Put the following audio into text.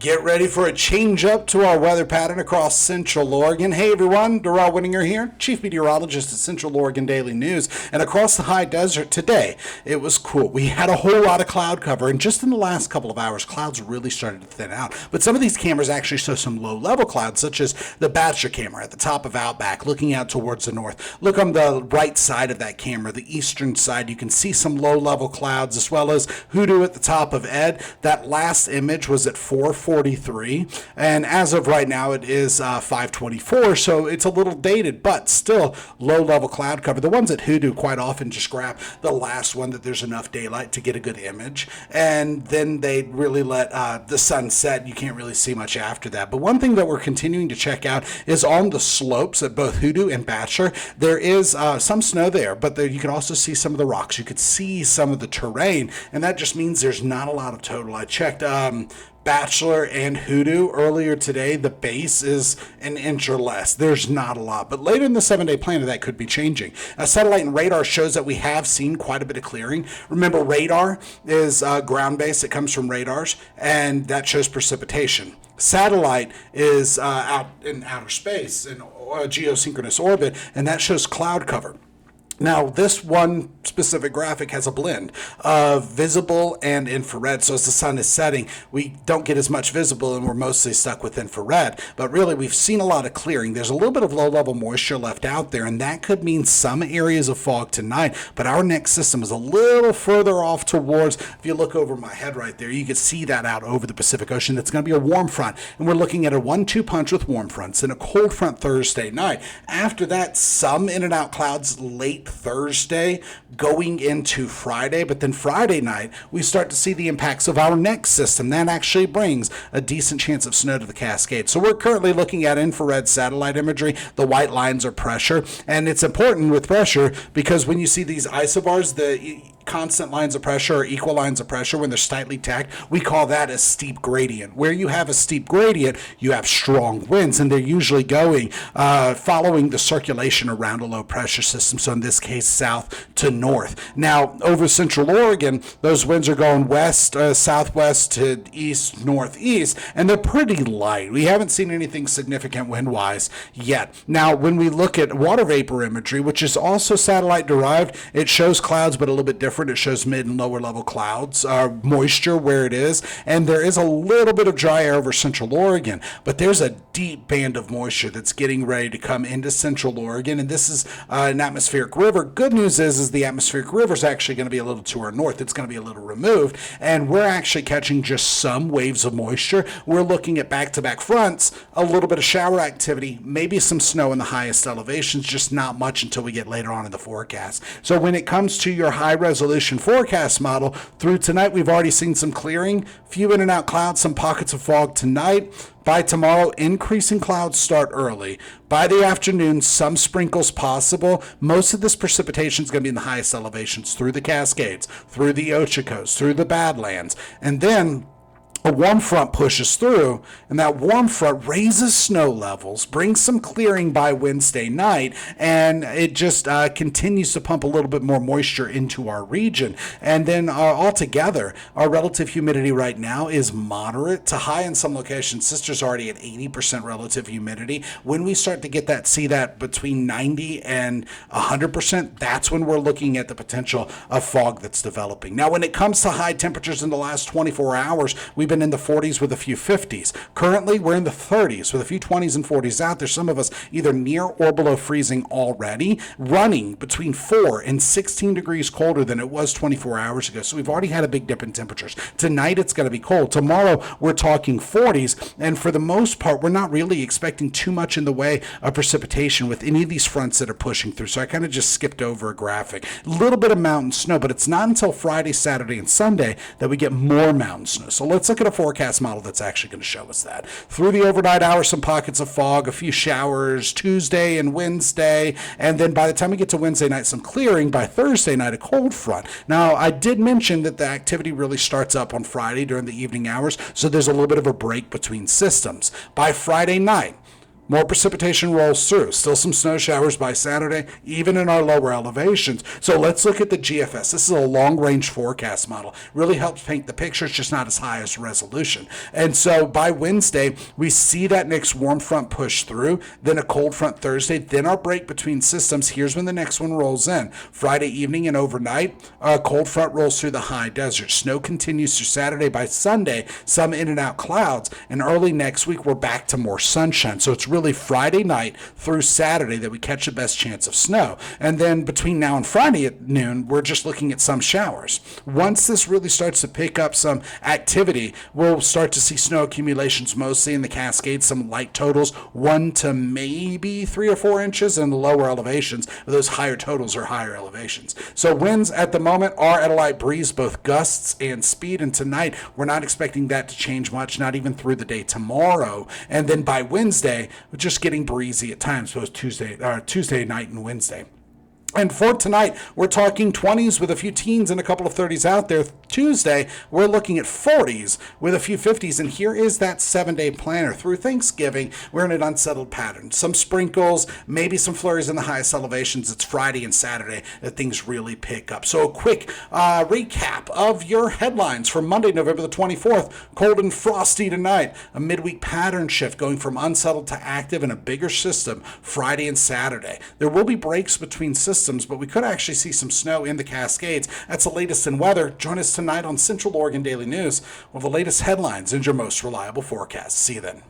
Get ready for a change up to our weather pattern across Central Oregon. Hey everyone, Darrell Winninger here, Chief Meteorologist at Central Oregon Daily News. And across the high desert today, it was cool. We had a whole lot of cloud cover, and just in the last couple of hours, clouds really started to thin out. But some of these cameras actually show some low-level clouds, such as the Bachelor camera at the top of Outback, looking out towards the north. Look on the right side of that camera, the eastern side, you can see some low-level clouds, as well as Hoodoo at the top of Ed. That last image was at 4:43, and as of right now it is 5:24, so it's a little dated, but still low level cloud cover. The ones at Hoodoo quite often just grab the last one that there's enough daylight to get a good image, and then they really let the sun set. You can't really see much after that. But one thing that we're continuing to check out is on the slopes at both Hoodoo and Bachelor. There is some snow there, but you can also see some of the rocks. You could see some of the terrain, and that just means there's not a lot of total. I checked Bachelor and Hoodoo earlier today. The base is an inch or less. There's not a lot, but later in the 7-day planner that could be changing. Satellite and radar shows that we have seen quite a bit of clearing. Remember, radar is ground based. It comes from radars, and that shows precipitation. Satellite is out in outer space in geosynchronous orbit, and that shows cloud cover. Now, this one specific graphic has a blend of visible and infrared. So as the sun is setting, we don't get as much visible and we're mostly stuck with infrared. But really, we've seen a lot of clearing. There's a little bit of low-level moisture left out there, and that could mean some areas of fog tonight. But our next system is a little further off towards, if you look over my head right there, you can see that out over the Pacific Ocean. That's going to be a warm front. And we're looking at a 1-2 punch with warm fronts and a cold front Thursday night. After that, some in and out clouds late Thursday going into Friday, but then Friday night we start to see the impacts of our next system. That actually brings a decent chance of snow to the Cascades. So we're currently looking at infrared satellite imagery. The white lines are pressure, and it's important with pressure because when you see these isobars, the constant lines of pressure or equal lines of pressure, when they're slightly tacked, we call that a steep gradient. Where you have a steep gradient, you have strong winds, and they're usually going following the circulation around a low pressure system. So in this case, south to north. Now, over Central Oregon, those winds are going west, southwest to east, northeast, and they're pretty light. We haven't seen anything significant wind-wise yet. Now, when we look at water vapor imagery, which is also satellite derived, it shows clouds, but a little bit different. It shows mid and lower level clouds, moisture where it is, and there is a little bit of dry air over Central Oregon, but there's a deep band of moisture that's getting ready to come into Central Oregon, and this is an atmospheric river. Good news is the atmospheric river is actually going to be a little to our north. It's going to be a little removed, and we're actually catching just some waves of moisture. We're looking at back-to-back fronts, a little bit of shower activity, maybe some snow in the highest elevations, just not much until we get later on in the forecast. So when it comes to your high resolution forecast model, through tonight we've already seen some clearing, few in and out clouds, some pockets of fog tonight. By tomorrow, increasing clouds start early. By the afternoon, some sprinkles possible. Most of this precipitation is going to be in the highest elevations through the Cascades, through the Ochocos, through the Badlands, and then a warm front pushes through, and that warm front raises snow levels, brings some clearing by Wednesday night, and it just continues to pump a little bit more moisture into our region. And then altogether, our relative humidity right now is moderate to high in some locations. Sister's already at 80% relative humidity. When we start to see that between 90 and 100%, that's when we're looking at the potential of fog that's developing. Now, when it comes to high temperatures in the last 24 hours, we've been in the 40s with a few 50s. Currently, we're in the 30s with a few 20s and 40s out there. Some of us either near or below freezing already, running between 4 and 16 degrees colder than it was 24 hours ago. So we've already had a big dip in temperatures. Tonight, it's going to be cold. Tomorrow, we're talking 40s. And for the most part, we're not really expecting too much in the way of precipitation with any of these fronts that are pushing through. So I kind of just skipped over a graphic. A little bit of mountain snow, but it's not until Friday, Saturday, and Sunday that we get more mountain snow. So let's look at a forecast model that's actually going to show us that. Through the overnight hours, some pockets of fog, a few showers Tuesday and Wednesday, and then by the time we get to Wednesday night, some clearing. By Thursday night, a cold front. Now, I did mention that the activity really starts up on Friday during the evening hours, so there's a little bit of a break between systems. By Friday night, more precipitation rolls through. Still some snow showers by Saturday, even in our lower elevations. So let's look at the GFS. This is a long-range forecast model. Really helps paint the picture. It's just not as high as resolution. And so by Wednesday, we see that next warm front push through, then a cold front Thursday, then our break between systems. Here's when the next one rolls in. Friday evening and overnight, a cold front rolls through the high desert. Snow continues through Saturday. By Sunday, some in and out clouds, and early next week, we're back to more sunshine. So it's really Friday night through Saturday that we catch the best chance of snow. And then between now and Friday at noon, we're just looking at some showers. Once this really starts to pick up some activity, we'll start to see snow accumulations mostly in the Cascades, some light totals, 1 to maybe 3 or 4 inches in the lower elevations. Those higher totals are higher elevations. So winds at the moment are at a light breeze, both gusts and speed. And tonight, we're not expecting that to change much, not even through the day tomorrow. And then by Wednesday, we're just getting breezy at times, both Tuesday night and Wednesday. And for tonight, we're talking 20s with a few teens and a couple of 30s out there. Tuesday, we're looking at 40s with a few 50s. And here is that 7-day planner. Through Thanksgiving, we're in an unsettled pattern. Some sprinkles, maybe some flurries in the highest elevations. It's Friday and Saturday that things really pick up. So a quick recap of your headlines for Monday, November the 24th. Cold and frosty tonight. A midweek pattern shift going from unsettled to active in a bigger system Friday and Saturday. There will be breaks between systems, but we could actually see some snow in the Cascades. That's the latest in weather. Join us tonight on Central Oregon Daily News with the latest headlines and your most reliable forecast. See you then.